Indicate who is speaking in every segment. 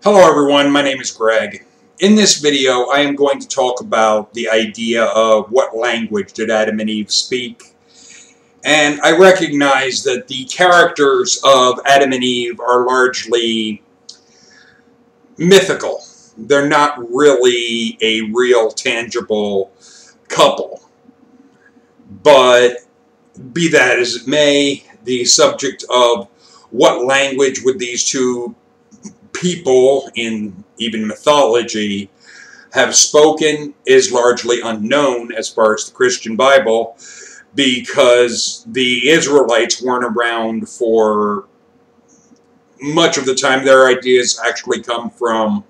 Speaker 1: Hello everyone, my name is Greg. In this video I am going to talk about the idea of what language did Adam and Eve speak. And I recognize that the characters of Adam and Eve are largely mythical. They're not really a real tangible couple. But be that as it may, the subject of what language would these two people in even mythology have spoken is largely unknown as far as the Christian Bible, because the Israelites weren't around for much of the time. Their ideas actually come from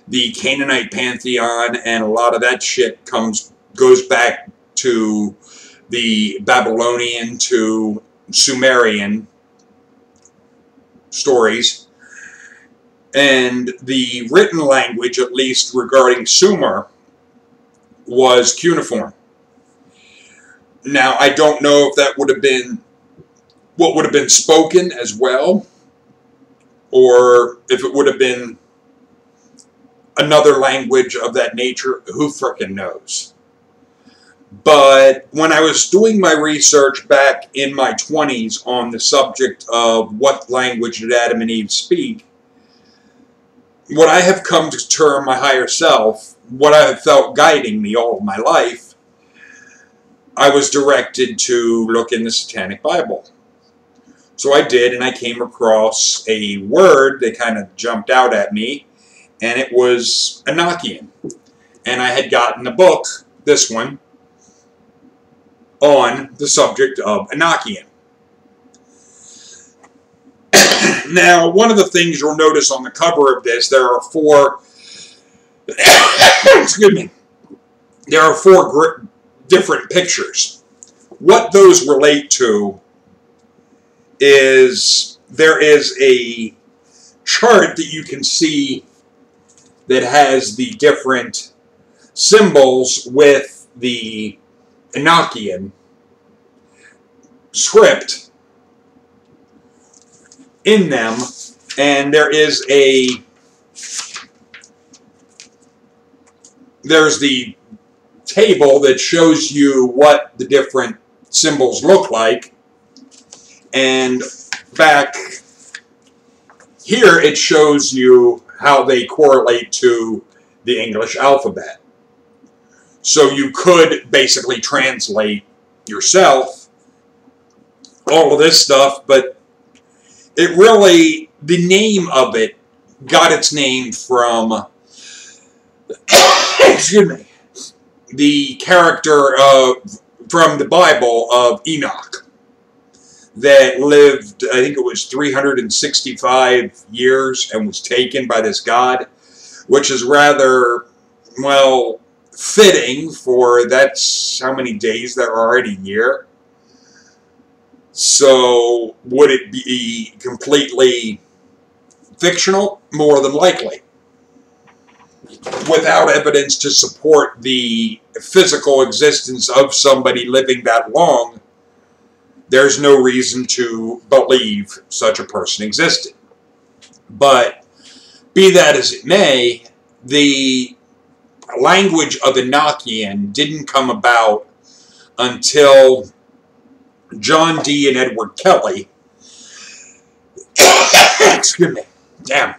Speaker 1: the Canaanite pantheon, and a lot of that shit goes back to the Babylonian to Sumerian stories. And the written language, at least regarding Sumer, was cuneiform. Now, I don't know if that would have been what would have been spoken as well, or if it would have been another language of that nature. Who frickin' knows? But when I was doing my research back in my 20s on the subject of what language did Adam and Eve speak, what I have come to term my higher self, what I have felt guiding me all of my life, I was directed to look in the Satanic Bible. So I did, and I came across a word that kind of jumped out at me, and it was Enochian. And I had gotten a book, this one, on the subject of Enochian. Now, one of the things you'll notice on the cover of this, there are four, excuse me, there are four different pictures. What those relate to is there is a chart that you can see that has the different symbols with the Enochian script in them, and there's the table that shows you what the different symbols look like, and back here it shows you how they correlate to the English alphabet. So you could basically translate yourself all of this stuff, but it really, the name of it got its name from, excuse me, the character from the Bible of Enoch that lived, I think it was 365 years and was taken by this god, which is rather, well, fitting, for that's how many days there are in a year. So, would it be completely fictional? More than likely. Without evidence to support the physical existence of somebody living that long, there's no reason to believe such a person existed. But, be that as it may, the language of Enochian didn't come about until John Dee and Edward Kelly, excuse me, damn.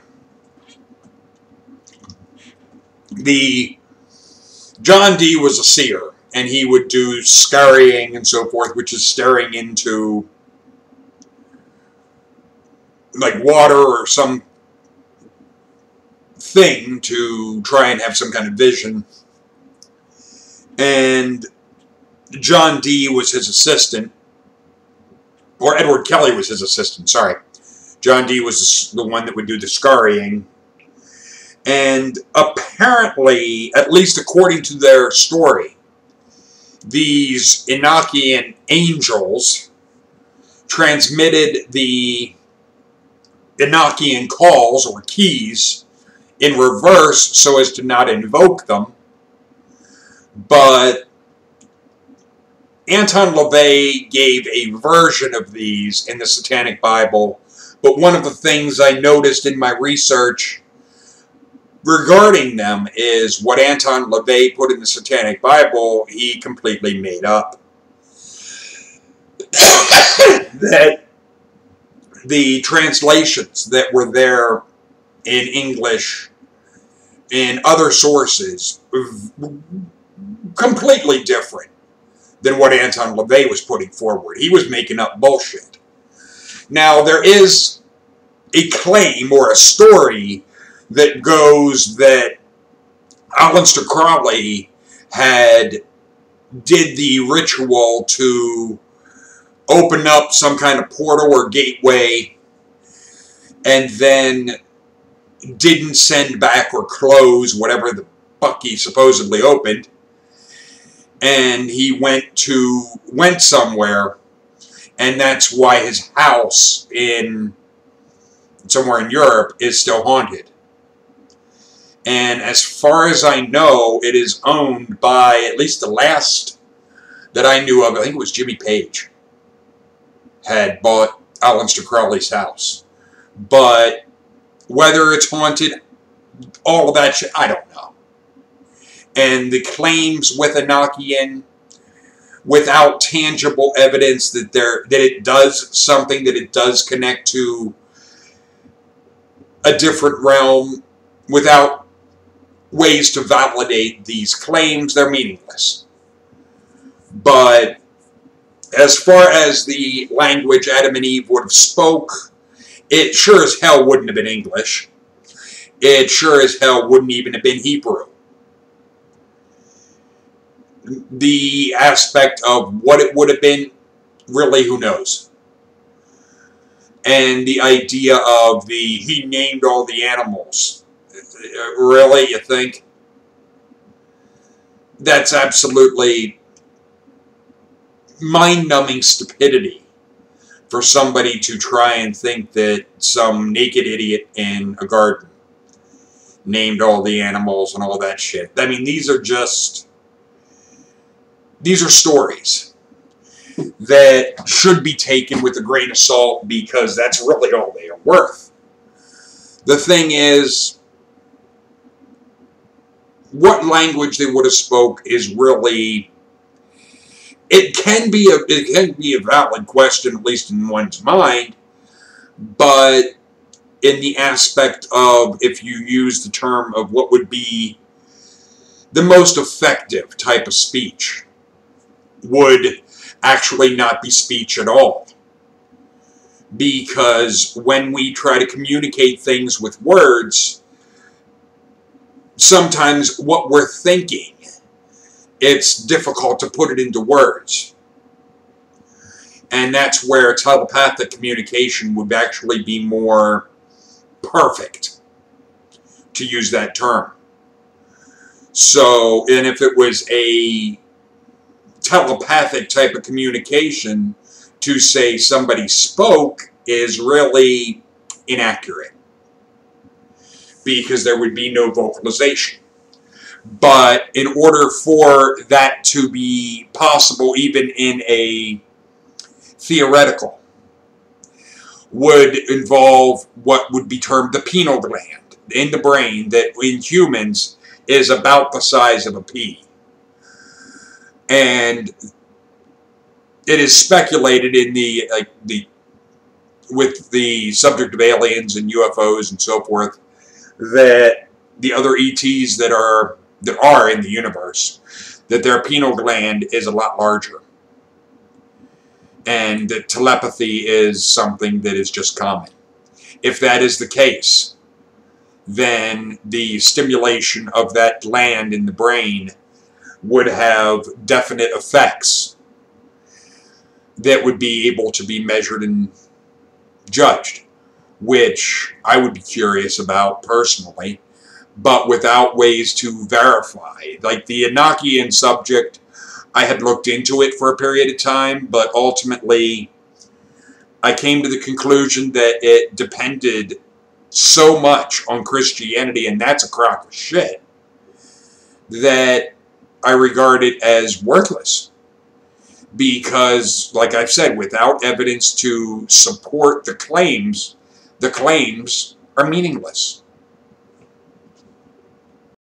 Speaker 1: John Dee was a seer, and he would do scrying and so forth, which is staring into like water or some thing to try and have some kind of vision. And John Dee was his assistant, or Edward Kelly was his assistant, sorry. John Dee was the one that would do the scrying. And apparently, at least according to their story, these Enochian angels transmitted the Enochian calls or keys in reverse so as to not invoke them. But Anton LaVey gave a version of these in the Satanic Bible, but one of the things I noticed in my research regarding them is what Anton LaVey put in the Satanic Bible, he completely made up. That the translations that were there in English in other sources completely different than what Anton LaVey was putting forward. He was making up bullshit. Now, there is a claim or a story that goes that Aleister Crowley did the ritual to open up some kind of portal or gateway and then didn't send back or close whatever the fuck he supposedly opened, and he went somewhere, and that's why his house somewhere in Europe is still haunted. And as far as I know, it is owned by, at least the last that I knew of, I think it was Jimmy Page, had bought Aleister Crowley's house. But whether it's haunted, all of that shit, I don't know. And the claims with Enochian, without tangible evidence that it does something, that it does connect to a different realm, without ways to validate these claims, they're meaningless. But as far as the language Adam and Eve would have spoke, it sure as hell wouldn't have been English. It sure as hell wouldn't even have been Hebrew. The aspect of what it would have been, really, who knows? And the idea of he named all the animals. Really, you think? That's absolutely mind-numbing stupidity for somebody to try and think that some naked idiot in a garden named all the animals and all that shit. I mean, these are stories that should be taken with a grain of salt, because that's really all they are worth. The thing is, what language they would have spoke is really, it can be a valid question, at least in one's mind, but in the aspect of, if you use the term of what would be the most effective type of speech, would actually not be speech at all. Because when we try to communicate things with words, sometimes what we're thinking, it's difficult to put it into words. And that's where telepathic communication would actually be more perfect, to use that term. So, and if it was a telepathic type of communication, to say somebody spoke is really inaccurate, because there would be no vocalization. But in order for that to be possible, even in a theoretical, would involve what would be termed the pineal gland in the brain, that in humans is about the size of a pea. And it is speculated in with the subject of aliens and UFOs and so forth, that the other ETs that are in the universe, that their pineal gland is a lot larger. And that telepathy is something that is just common. If that is the case, then the stimulation of that gland in the brain would have definite effects that would be able to be measured and judged, which I would be curious about personally, but without ways to verify. Like the Enochian subject, I had looked into it for a period of time, but ultimately I came to the conclusion that it depended so much on Christianity, and that's a crock of shit, that I regard it as worthless. Because, like I've said, without evidence to support the claims are meaningless.